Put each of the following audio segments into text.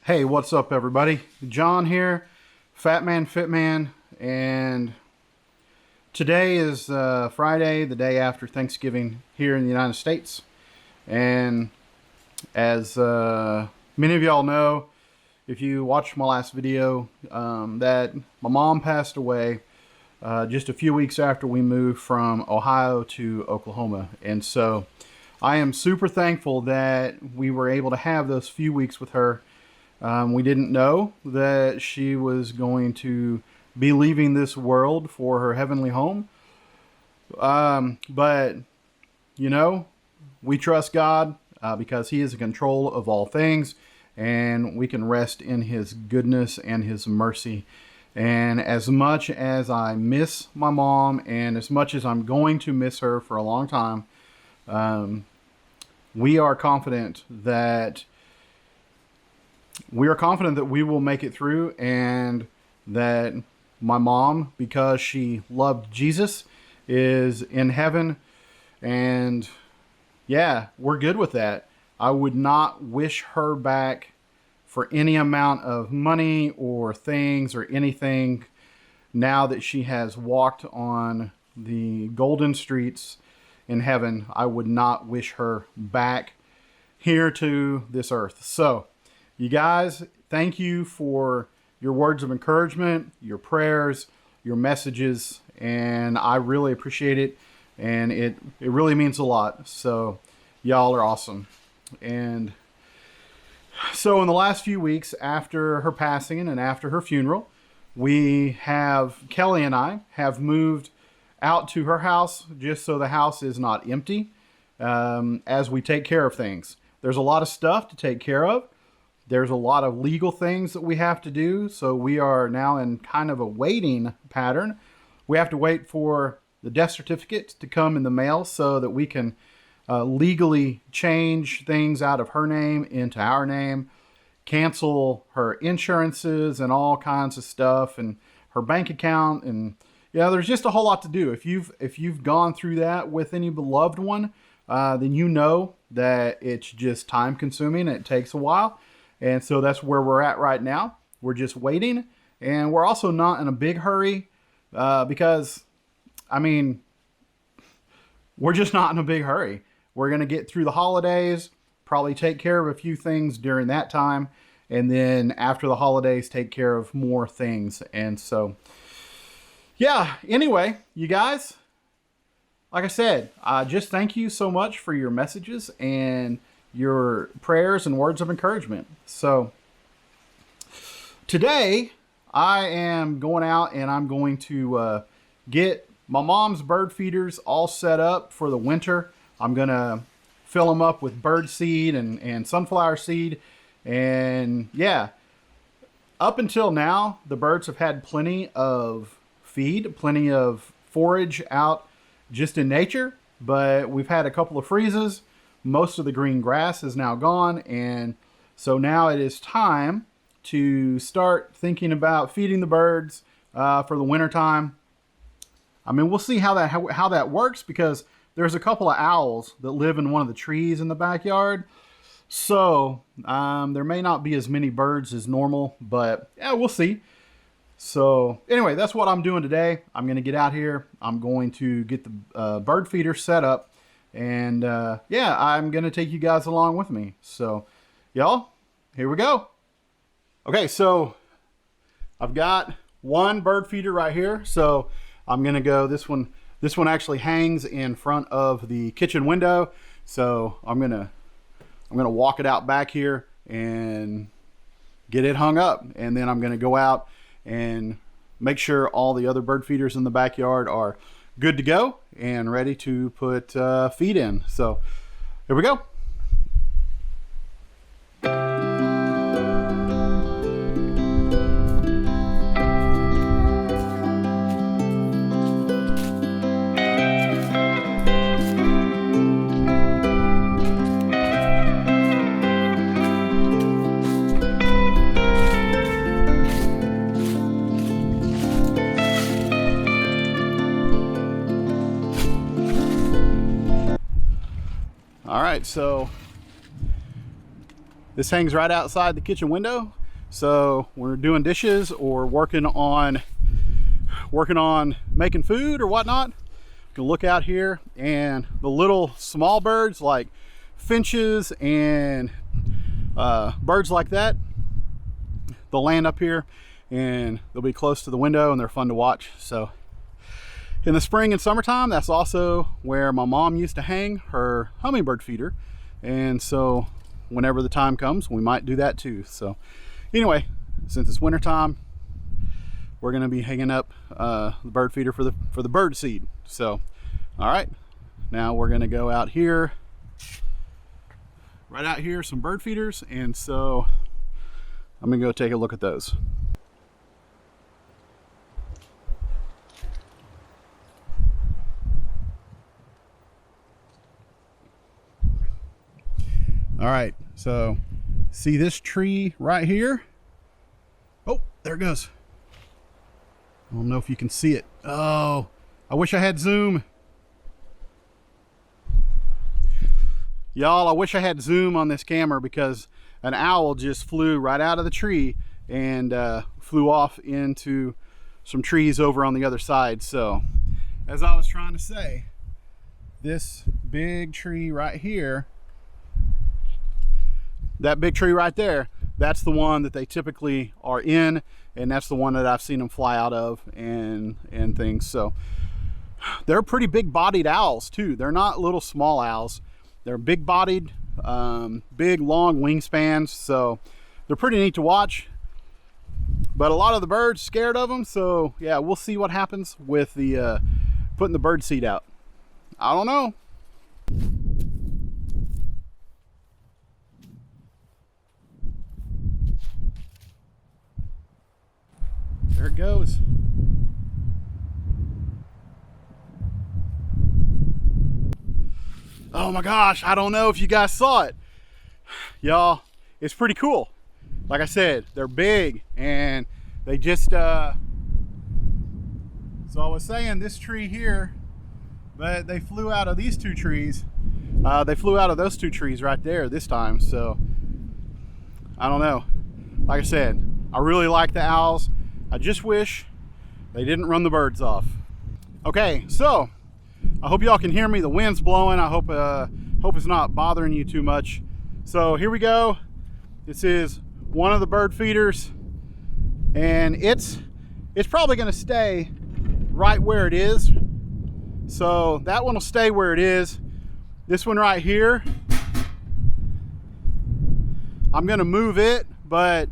Hey, what's up everybody? John here, Fat Man Fit Man, and today is Friday, the day after Thanksgiving here in the United States. And as many of y'all know, if you watched my last video, that my mom passed away just a few weeks after we moved from Ohio to Oklahoma. And so I am super thankful that we were able to have those few weeks with her. We didn't know that she was going to be leaving this world for her heavenly home. But, you know, we trust God because He is in control of all things, and we can rest in His goodness and His mercy. And as much as I miss my mom, and as much as I'm going to miss her for a long time, we are confident that we will make it through, and that my mom, because she loved Jesus, is in heaven. And yeah, we're good with that. I would not wish her back for any amount of money or things or anything now that she has walked on the golden streets in heaven. I would not wish her back here to this earth. So you guys, thank you for your words of encouragement, your prayers, your messages, and I really appreciate it, and it really means a lot. So y'all are awesome. And so in the last few weeks after her passing and after her funeral, Kelly and I have moved out to her house just so the house is not empty as we take care of things. There's a lot of stuff to take care of. There's a lot of legal things that we have to do, so we are now in kind of a waiting pattern. We have to wait for the death certificate to come in the mail so that we can legally change things out of her name into our name, cancel her insurances and all kinds of stuff, and her bank account. And yeah, there's just a whole lot to do. If you've gone through that with any beloved one, then you know that it's just time consuming and it takes a while. And so that's where we're at right now. We're just waiting, and we're also not in a big hurry because, I mean, we're just not in a big hurry. We're going to get through the holidays, probably take care of a few things during that time, and then after the holidays, take care of more things. And so, yeah, anyway, you guys, like I said, just thank you so much for your messages and your prayers and words of encouragement. So today I am going out and I'm going to get my mom's bird feeders all set up for the winter. I'm going to fill them up with bird seed and sunflower seed. And yeah, up until now, the birds have had plenty of feed, plenty of forage out just in nature, but we've had a couple of freezes. Most of the green grass is now gone, and so now it is time to start thinking about feeding the birds for the winter time. I mean, we'll see how that works, because there's a couple of owls that live in one of the trees in the backyard. So there may not be as many birds as normal, but yeah, we'll see. So anyway, that's what I'm doing today. I'm going to get out here. I'm going to get the bird feeder set up. And yeah, I'm going to take you guys along with me. So y'all, here we go. Okay, so I've got one bird feeder right here. So I'm going to go, this one actually hangs in front of the kitchen window. So I'm going to walk it out back here and get it hung up. And then I'm going to go out and make sure all the other bird feeders in the backyard are good to go and ready to put feed in. So here we go. All right, so this hangs right outside the kitchen window, So when we're doing dishes or working on making food or whatnot, you can look out here, and the little small birds like finches and birds like that, they'll land up here and they'll be close to the window and they're fun to watch. So in the spring and summertime, that's also where my mom used to hang her hummingbird feeder, and so whenever the time comes, we might do that too. So anyway, since it's winter time, we're going to be hanging up the bird feeder for the bird seed. So all right, now we're going to go out here, right out here, some bird feeders, and so I'm going to go take a look at those. All right, so see this tree right here? Oh, there it goes. I don't know if you can see it. Oh, I wish I had zoom. Y'all, I wish I had zoom on this camera, because an owl just flew right out of the tree and flew off into some trees over on the other side. So as I was trying to say, this big tree right here, that big tree right there, that's the one that they typically are in, and that's the one that I've seen them fly out of and things. So they're pretty big bodied owls too. They're not little small owls. They're big bodied, big long wingspans. So they're pretty neat to watch, but a lot of the birds scared of them. So yeah, we'll see what happens with the putting the bird seed out. I don't know. There it goes. Oh my gosh, I don't know if you guys saw it. Y'all, it's pretty cool. Like I said, they're big, and they just, so I was saying this tree here, but they flew out of these two trees. They flew out of those two trees right there this time, so I don't know. Like I said, I really like the owls. I just wish they didn't run the birds off. Okay, so I hope y'all can hear me. The wind's blowing. I hope it's not bothering you too much. So here we go. This is one of the bird feeders, and it's probably going to stay right where it is. So that one will stay where it is. This one right here, I'm going to move it, but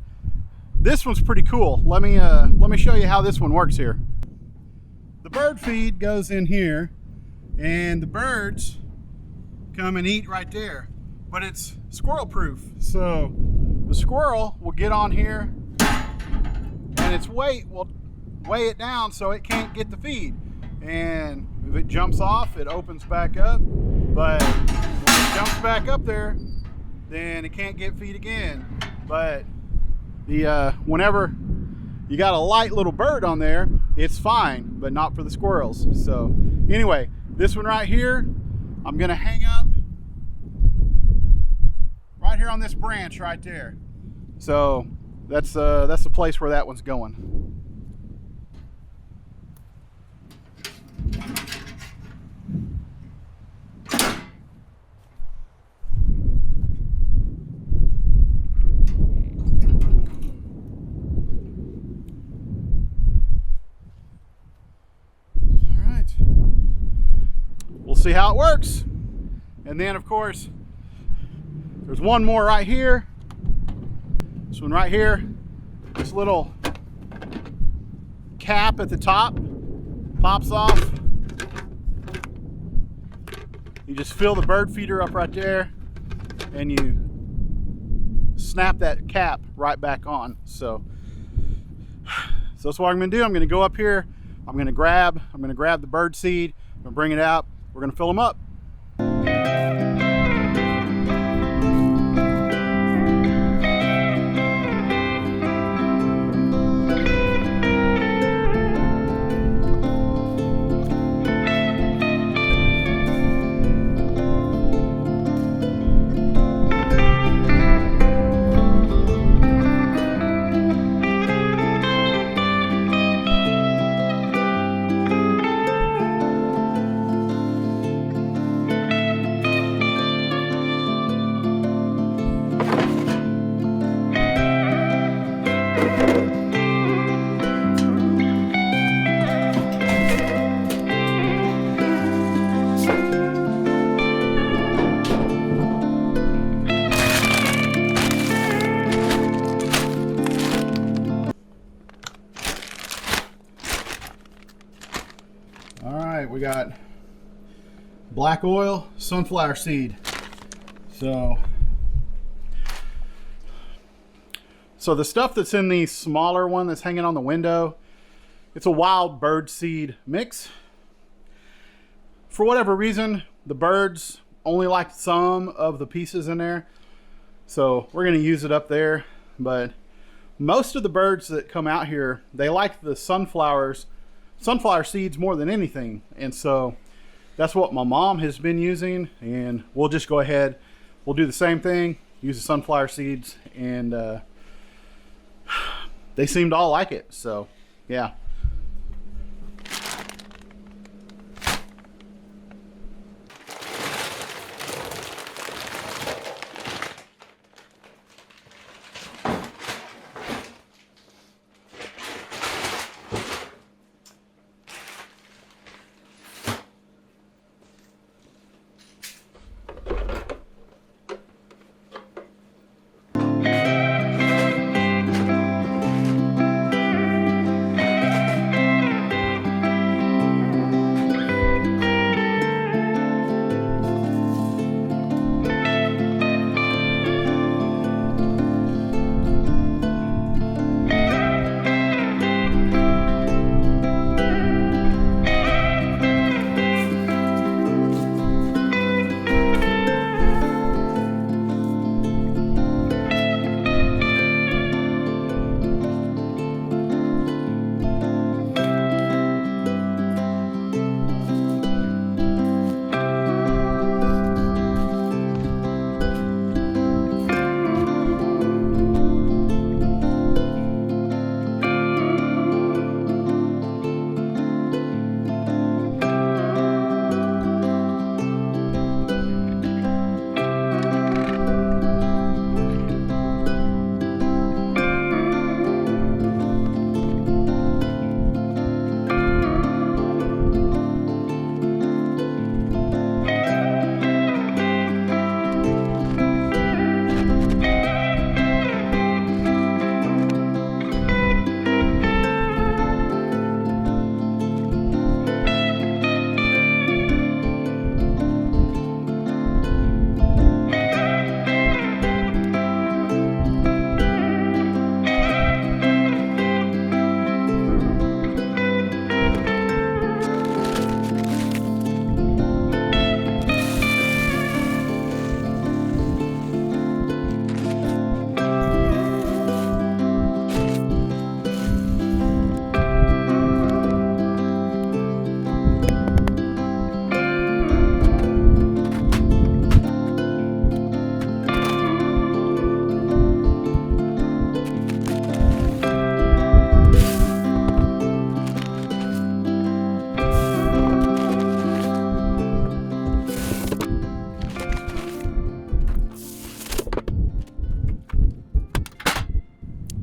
this one's pretty cool. Let me show you how this one works here. The bird feed goes in here, and the birds come and eat right there, but it's squirrel proof. So the squirrel will get on here, and its weight will weigh it down so it can't get the feed. And if it jumps off, it opens back up, but when it jumps back up there, then it can't get feed again. But whenever you got a light little bird on there, it's fine, but not for the squirrels. So anyway, this one right here, I'm gonna hang up right here on this branch right there. So that's the place where that one's going. See how it works. And then of course there's one more right here. This one right here, this little cap at the top pops off. You just fill the bird feeder up right there, and you snap that cap right back on. So that's what I'm gonna do. I'm gonna go up here, I'm gonna grab the bird seed, I'm gonna bring it out. We're going to fill them up. We got black oil, sunflower seed. So the stuff that's in the smaller one that's hanging on the window, it's a wild bird seed mix. For whatever reason, the birds only like some of the pieces in there, so we're going to use it up there. But most of the birds that come out here, they like the sunflower seeds more than anything, and so that's what my mom has been using, and we'll just go ahead, we'll do the same thing, use the sunflower seeds, and they seem to all like it. So yeah.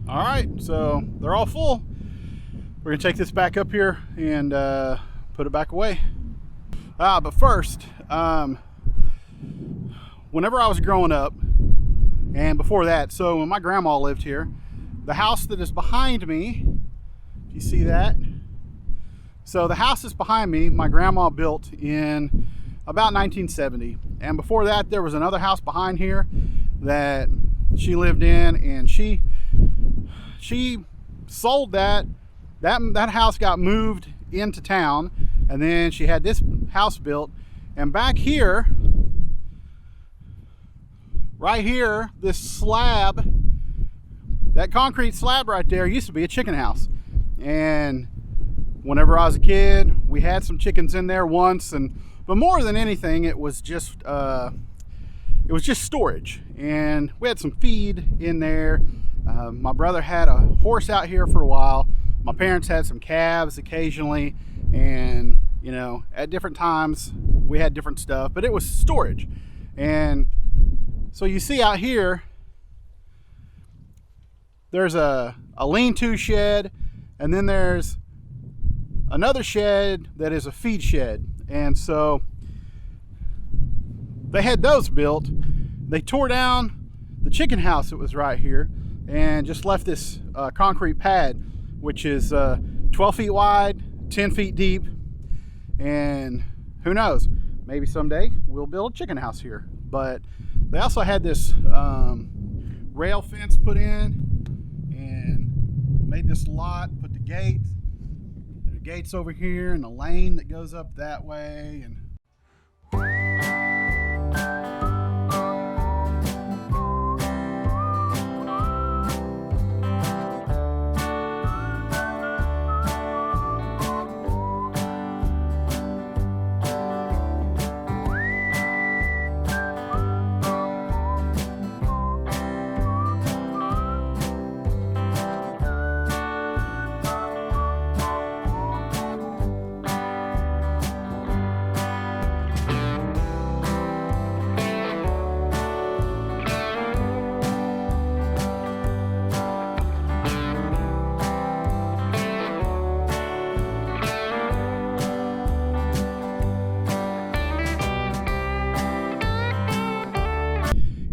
All right, so they're all full. We're gonna take this back up here and put it back away. But first, whenever I was growing up, and before that, so when my grandma lived here, the house that is behind me, if you see that, so the house that's behind me, my grandma built in about 1970. And before that, there was another house behind here that she lived in, and she sold that house, got moved into town, and then she had this house built. And back here, right here, this slab, that concrete slab right there, used to be a chicken house. And whenever I was a kid, we had some chickens in there once, but more than anything, it was just storage. And we had some feed in there. My brother had a horse out here for a while. My parents had some calves occasionally, and you know, at different times we had different stuff, but it was storage. And so you see out here, there's a lean-to shed, and then there's another shed that is a feed shed. And so they had those built. They tore down the chicken house that was right here and just left this concrete pad, which is 12 feet wide, 10 feet deep, And who knows, maybe someday we'll build a chicken house here. But they also had this rail fence put in and made this lot, put the gates over here and the lane that goes up that way. And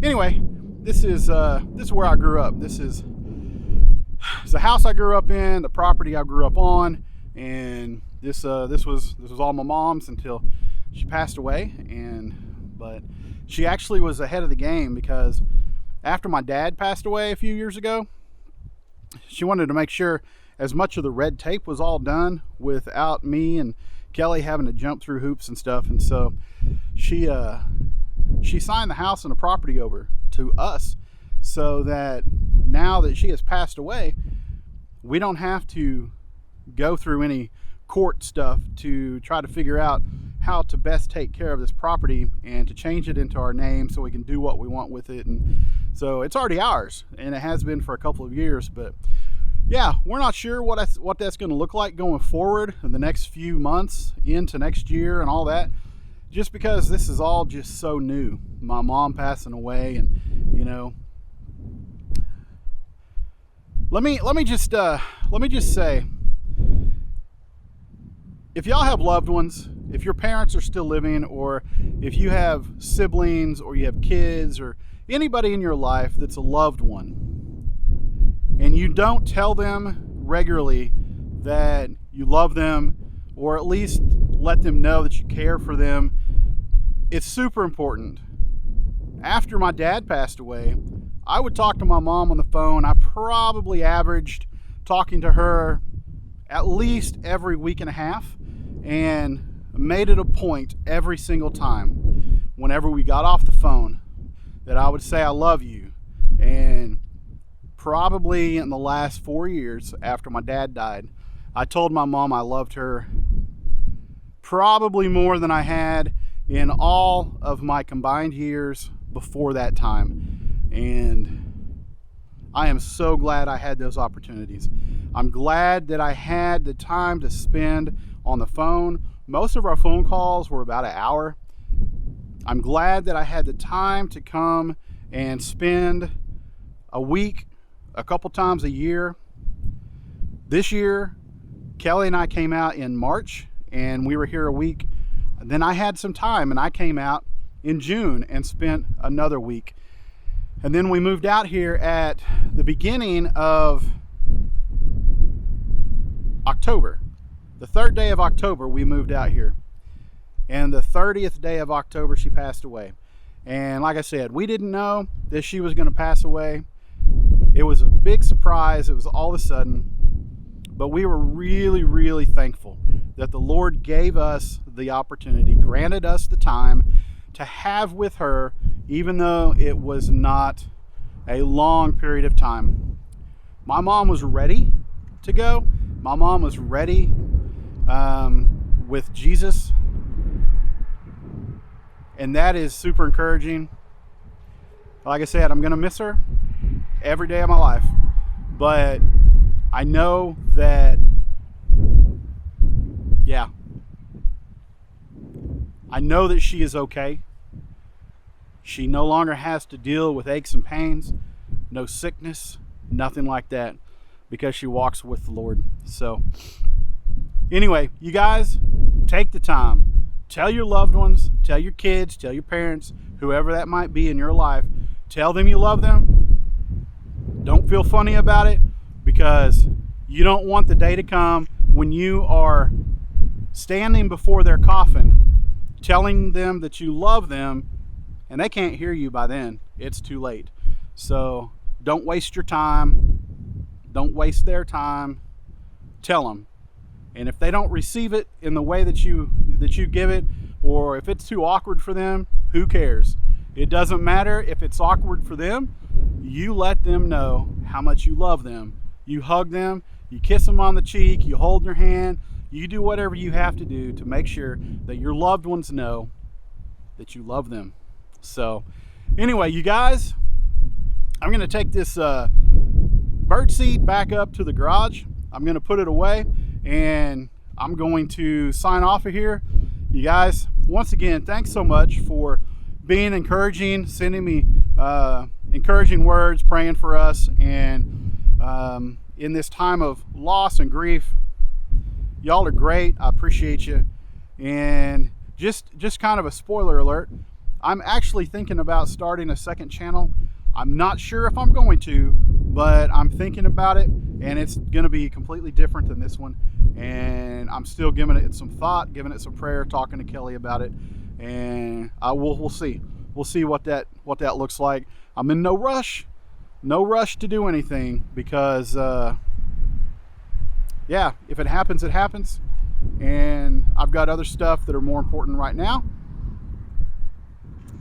anyway, this is where I grew up. This is the house I grew up in, the property I grew up on, and this was all my mom's until she passed away. But she actually was ahead of the game, because after my dad passed away a few years ago, she wanted to make sure as much of the red tape was all done without me and Kelly having to jump through hoops and stuff. And so she signed the house and the property over to us, so that now that she has passed away, we don't have to go through any court stuff to try to figure out how to best take care of this property and to change it into our name so we can do what we want with it. And so it's already ours, and it has been for a couple of years. But yeah, we're not sure what that's going to look like going forward in the next few months into next year and all that, just because this is all just so new. My mom passing away, and let me just say, if y'all have loved ones, if your parents are still living, or if you have siblings, or you have kids, or anybody in your life that's a loved one, and you don't tell them regularly that you love them, or at least let them know that you care for them, it's super important. After my dad passed away, I would talk to my mom on the phone. I probably averaged talking to her at least every week and a half, and made it a point every single time whenever we got off the phone that I would say I love you. And probably in the last 4 years after my dad died, I told my mom I loved her probably more than I had in all of my combined years before that time. And I am so glad I had those opportunities. I'm glad that I had the time to spend on the phone. Most of our phone calls were about an hour. I'm glad that I had the time to come and spend a week, a couple times a year. This year, Kelly and I came out in March, and we were here a week. Then I had some time, and I came out in June and spent another week. And then we moved out here at the beginning of October. The 3rd day of October, we moved out here. And the 30th day of October, she passed away. And like I said, we didn't know that she was going to pass away. It was a big surprise. It was all of a sudden. But we were really, really thankful that the Lord gave us the opportunity, granted us the time to have with her, even though it was not a long period of time. My mom was ready to go. My mom was ready with Jesus. And that is super encouraging. Like I said, I'm going to miss her every day of my life. But I know that, I know that she is okay. She no longer has to deal with aches and pains, no sickness, nothing like that, because she walks with the Lord. So anyway, you guys, take the time. Tell your loved ones, tell your kids, tell your parents, whoever that might be in your life, tell them you love them. Don't feel funny about it, because you don't want the day to come when you are standing before their coffin, telling them that you love them, and they can't hear you by then. It's too late. So don't waste your time. Don't waste their time. Tell them. And if they don't receive it in the way that you give it, or if it's too awkward for them, who cares? It doesn't matter if it's awkward for them. You let them know how much you love them. You hug them, you kiss them on the cheek, you hold their hand, you do whatever you have to do to make sure that your loved ones know that you love them. So anyway, you guys, I'm going to take this bird seed back up to the garage. I'm going to put it away, and I'm going to sign off of here. You guys, once again, thanks so much for being encouraging, sending me encouraging words, praying for us, and in this time of loss and grief. Y'all are great. I appreciate you. And just kind of a spoiler alert, I'm actually thinking about starting a second channel. I'm not sure if I'm going to, but I'm thinking about it, and it's going to be completely different than this one. And I'm still giving it some thought, giving it some prayer, talking to Kelly about it, and we'll see. We'll see what that looks like. I'm in no rush to do anything, because yeah, if it happens, it happens. And I've got other stuff that are more important right now.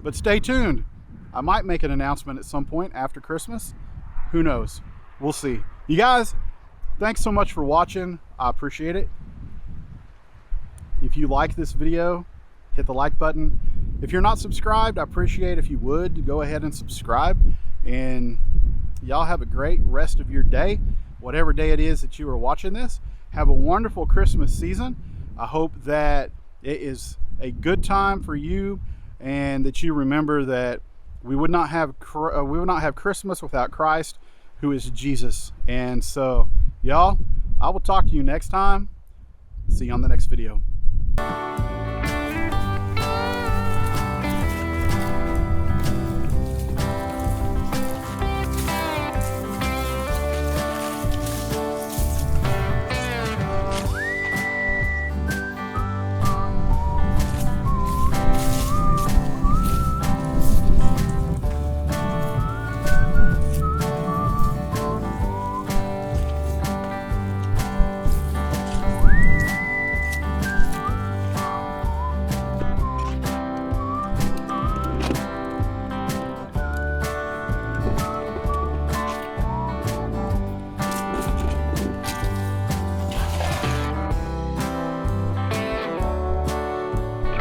But stay tuned. I might make an announcement at some point after Christmas. Who knows? We'll see. You guys, thanks so much for watching. I appreciate it. If you like this video, hit the like button. If you're not subscribed, I appreciate if you would go ahead and subscribe. And y'all have a great rest of your day, whatever day it is that you are watching this. Have a wonderful Christmas season. I hope that it is a good time for you, and that you remember that we would not have Christmas without Christ, who is Jesus. And so, y'all, I will talk to you next time. See you on the next video.